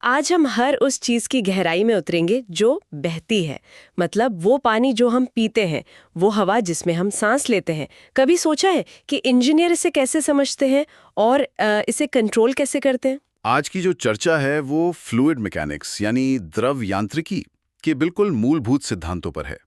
आज हम हर उस चीज की गहराई में उतरेंगे जो बहती है। मतलब वो पानी जो हम पीते हैं, वो हवा जिसमें हम सांस लेते हैं। कभी सोचा है कि इंजीनियर इसे कैसे समझते हैं और इसे कंट्रोल कैसे करते हैं? आज की जो चर्चा है वो फ्लूइड मैकेनिक्स यानी द्रव यांत्रिकी के बिल्कुल मूलभूत सिद्धांतों पर है।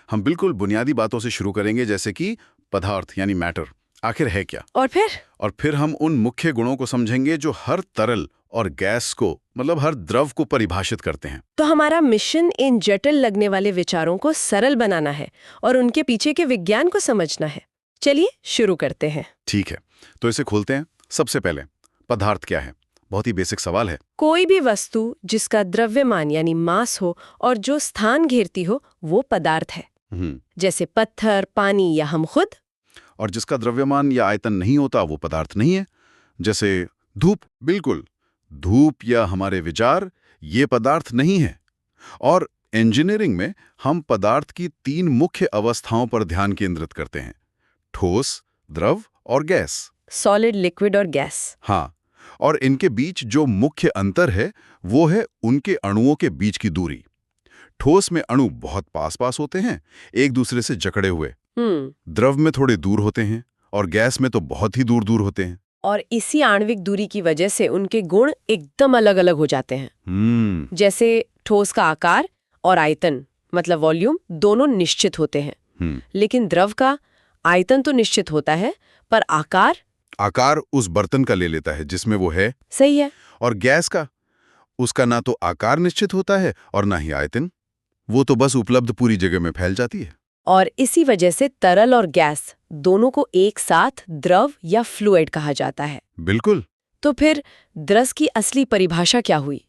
हम बिल्कुल बुनियादी बातों से शुरू करेंगे, जैसे कि पदार्थ यानी मैटर आखिर है क्या। और फिर हम उन मुख्य गुणों को समझेंगे जो हर तरल और गैस को, मतलब हर द्रव को परिभाषित करते हैं। तो हमारा मिशन इन जटिल लगने वाले विचारों को सरल बनाना है और उनके पीछे के विज्ञान को समझना है। चलिए शुरू करते हैं। ठीक है, तो इसे खोलते हैं। सबसे पहले, पदार्थ क्या है? बहुत ही बेसिक सवाल है। कोई भी वस्तु जिसका द्रव्यमान यानी मास हो और जो स्थान घेरती हो, वो पदार्थ है। जैसे पत्थर, पानी या हम खुद। और जिसका द्रव्यमान या आयतन नहीं होता वो पदार्थ नहीं है। जैसे धूप, बिल्कुल, धूप या हमारे विचार, ये पदार्थ नहीं है। और इंजीनियरिंग में हम पदार्थ की 3 मुख्य अवस्थाओं पर ध्यान केंद्रित करते हैं: ठोस, द्रव और गैस। सॉलिड, लिक्विड और गैस। हाँ, और इनके बीच जो मुख्य अंतर है वो है उनके अणुओं के बीच की दूरी। ठोस में अणु बहुत पास पास होते हैं, एक दूसरे से जकड़े हुए। द्रव में थोड़े दूर होते हैं और गैस में तो बहुत ही दूर दूर होते हैं। और इसी आणविक दूरी की वजह से उनके गुण एकदम अलग अलग हो जाते हैं। जैसे ठोस का आकार और आयतन, मतलब वॉल्यूम, दोनों निश्चित होते हैं। लेकिन द्रव का आयतन तो निश्चित होता है, पर आकार उस बर्तन का ले लेता है जिसमें वो है। सही है। और गैस का, उसका ना तो आकार निश्चित होता है और ना ही आयतन, वो तो बस उपलब्ध पूरी जगह में फैल जाती है। और इसी वजह से तरल और गैस दोनों को एक साथ द्रव या फ्लूइड कहा जाता है। बिल्कुल। तो फिर द्रव की असली परिभाषा क्या हुई?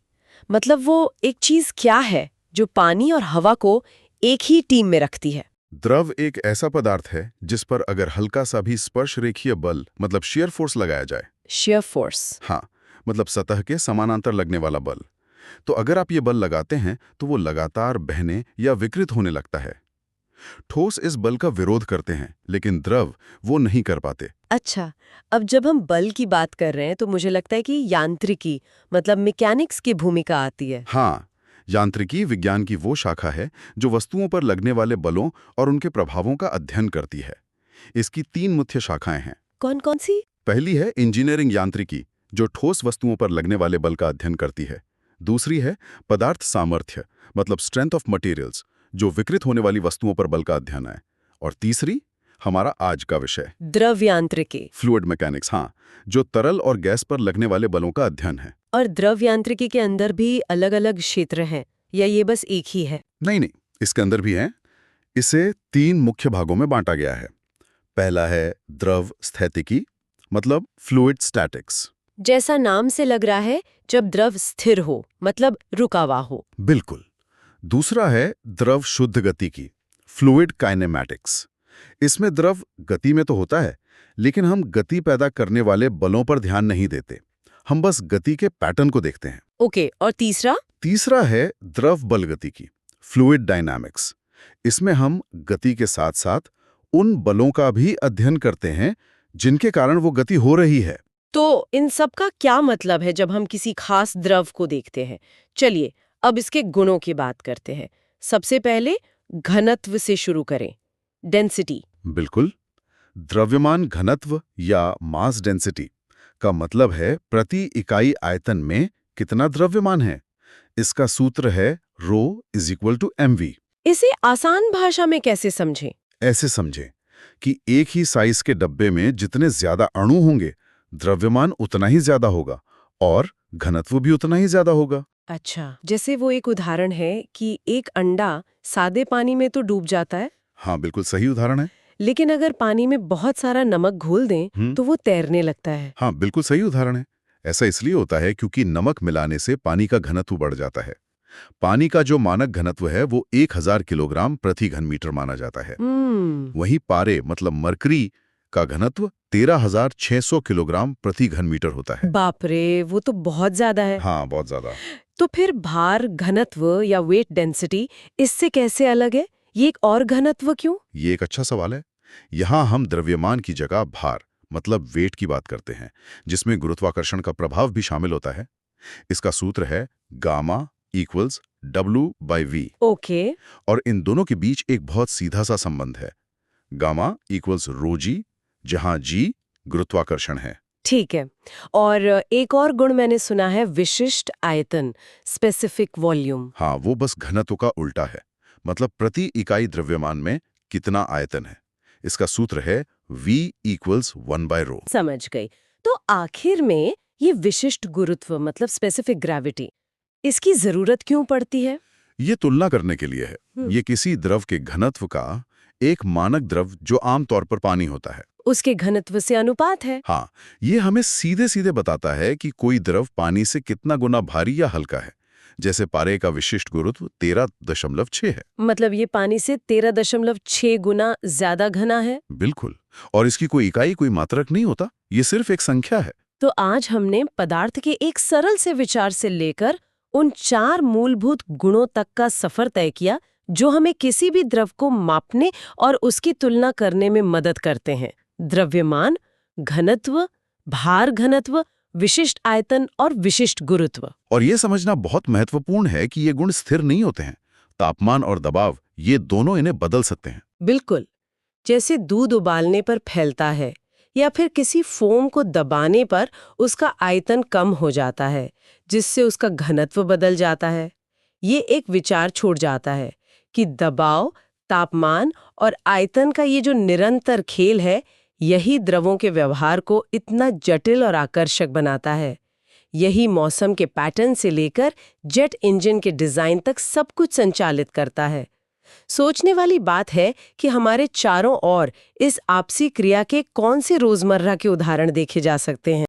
मतलब वो एक चीज क्या है जो पानी और हवा को एक ही टीम में रखती है? द्रव एक ऐसा पदार्थ है जिस पर अगर हल्का सा भी स्पर्श रेखीय बल, मतलब शियर फोर्स लगाया जाए। Shear force? हाँ, मतलब सतह के समानांतर लगने वाला बल। तो अगर आप ये बल लगाते हैं तो वो लगातार बहने या विकृत होने लगता है। ठोस इस बल का विरोध करते हैं, लेकिन द्रव वो नहीं कर पाते। अच्छा, अब जब हम बल की बात कर रहे हैं तो मुझे लगता है कि यांत्रिकी, मतलब मैकेनिक्स की भूमिका आती है। हाँ, यांत्रिकी विज्ञान की वो शाखा है जो वस्तुओं पर लगने वाले बलों और उनके प्रभावों का अध्ययन करती है। इसकी 3 मुख्य शाखाएं हैं। कौन कौन सी? पहली है इंजीनियरिंग यांत्रिकी, जो ठोस वस्तुओं पर लगने वाले बल का अध्ययन करती है। दूसरी है पदार्थ सामर्थ्य, मतलब स्ट्रेंथ ऑफ मटेरियल्स, जो विकृत होने वाली वस्तुओं पर बल का अध्ययन है। और तीसरी, हमारा आज का विषय, द्रव यांत्रिकी, फ्लूइड मैकेनिक्स, हाँ, जो तरल और गैस पर लगने वाले बलों का अध्ययन है। और द्रव यांत्रिकी के अंदर भी अलग-अलग क्षेत्र हैं या ये बस एक ही है? नहीं, इसके अंदर भी हैं। इसे 3 मुख्य भागों में बांटा गया है। पहला है द्रव स्थैतिकी, मतलब फ्लूइड स्टैटिक्स। जैसा नाम से लग रहा है, जब द्रव स्थिर हो, मतलब रुका हुआ हो। बिल्कुल। दूसरा है द्रव शुद्ध गति की, फ्लूइड काइनेमैटिक्स। इसमें द्रव गति में तो होता है, लेकिन हम गति पैदा करने वाले बलों पर ध्यान नहीं देते। हम बस गति के पैटर्न को देखते हैं। ओके, और तीसरा? तीसरा है द्रव बल गति की, फ्लूइड डायनामिक्स। इसमें हम गति के साथ साथ उन बलों का भी अध्ययन करते हैं जिनके कारण वो गति हो रही है। तो इन सब का क्या मतलब है जब हम किसी खास द्रव को देखते हैं? चलिए अब इसके गुणों की बात करते हैं। सबसे पहले घनत्व से शुरू करें। डेंसिटी। बिल्कुल। द्रव्यमान घनत्व या मास डेंसिटी का मतलब है प्रति इकाई आयतन में कितना द्रव्यमान है। इसका सूत्र है ρ = mv। इसे आसान भाषा में कैसे समझें? ऐसे समझें कि एक ही साइज के डब्बे में जितने ज्यादा अणु होंगे, द्रव्यमान उतना ही ज्यादा होगा और घनत्व भी उतना ही ज्यादा होगा। अच्छा, जैसे वो एक उदाहरण है कि एक अंडा सादे पानी में तो डूब जाता है, हाँ, बिल्कुल सही उदाहरण है। लेकिन अगर पानी में बहुत सारा नमक घोल दें तो वो तैरने लगता है। हाँ, बिल्कुल सही उदाहरण है। ऐसा इसलिए होता है क्योंकि नमक मिलाने से पानी का घनत्व बढ़ जाता है। पानी का जो मानक घनत्व है वो 1000 किलोग्राम प्रति घन मीटर माना जाता है। वहीं पारे, मतलब मरकरी का घनत्व 13600 किलोग्राम प्रति घन मीटर होता है। बाप रे, वो तो बहुत ज्यादा है। हाँ, बहुत ज्यादा। तो फिर भार घनत्व या वेट डेंसिटी इससे कैसे अलग है? ये एक और घनत्व क्यों? ये एक अच्छा सवाल है। यहाँ हम द्रव्यमान की जगह भार, मतलब वेट की बात करते हैं, जिसमें गुरुत्वाकर्षण का प्रभाव भी शामिल होता है। इसका सूत्र है गामा इक्वल्स W/V। ओके। और इन दोनों के बीच एक बहुत सीधा सा संबंध है। गामा इक्वल्स ρg, जहां g गुरुत्वाकर्षण है। ठीक है। और एक और गुण मैंने सुना है, विशिष्ट आयतन, स्पेसिफिक वॉल्यूम। हाँ, वो बस घनत्व का उल्टा है। मतलब प्रति इकाई द्रव्यमान में कितना आयतन है। इसका सूत्र है V इक्वल्स 1/ρ। समझ गई। तो आखिर में ये विशिष्ट गुरुत्व मतलब स्पेसिफिक ग्रेविटी, इसकी जरूरत क्यों पड़ती है? ये तुलना करने के लिए है। ये किसी द्रव के घनत्व का एक मानक द्रव जो आमतौर पर पानी होता है, उसके घनत्व से अनुपात है। हाँ, ये हमें सीधे सीधे बताता है कि कोई द्रव पानी से कितना गुना भारी या हल्का है। जैसे पारे का विशिष्ट गुरुत्व 13.6 है। मतलब ये पानी से 13.6 गुना ज्यादा घना है। बिल्कुल। और इसकी कोई इकाई, कोई मात्रक नहीं होता, ये सिर्फ एक संख्या है। तो आज हमने पदार्थ के एक सरल से विचार से लेकर उन 4 मूलभूत गुणों तक का सफर तय किया जो हमें किसी भी द्रव को मापने और उसकी तुलना करने में मदद करते हैं। द्रव्यमान, घनत्व, भार घनत्व, विशिष्ट आयतन और विशिष्ट गुरुत्व। और ये समझना बहुत महत्वपूर्ण है कि ये गुण स्थिर नहीं होते हैं। तापमान और दबाव, ये दोनों इन्हें बदल सकते हैं। बिल्कुल। जैसे दूध उबालने पर फैलता है या फिर किसी फोम को दबाने पर उसका आयतन कम हो जाता है, जिससे उसका घनत्व बदल जाता है। ये एक विचार छोड़ जाता है कि दबाव, तापमान और आयतन का ये जो निरंतर खेल है, यही द्रवों के व्यवहार को इतना जटिल और आकर्षक बनाता है। यही मौसम के पैटर्न से लेकर जेट इंजन के डिजाइन तक सब कुछ संचालित करता है। सोचने वाली बात है कि हमारे चारों ओर इस आपसी क्रिया के कौन से रोजमर्रा के उदाहरण देखे जा सकते हैं।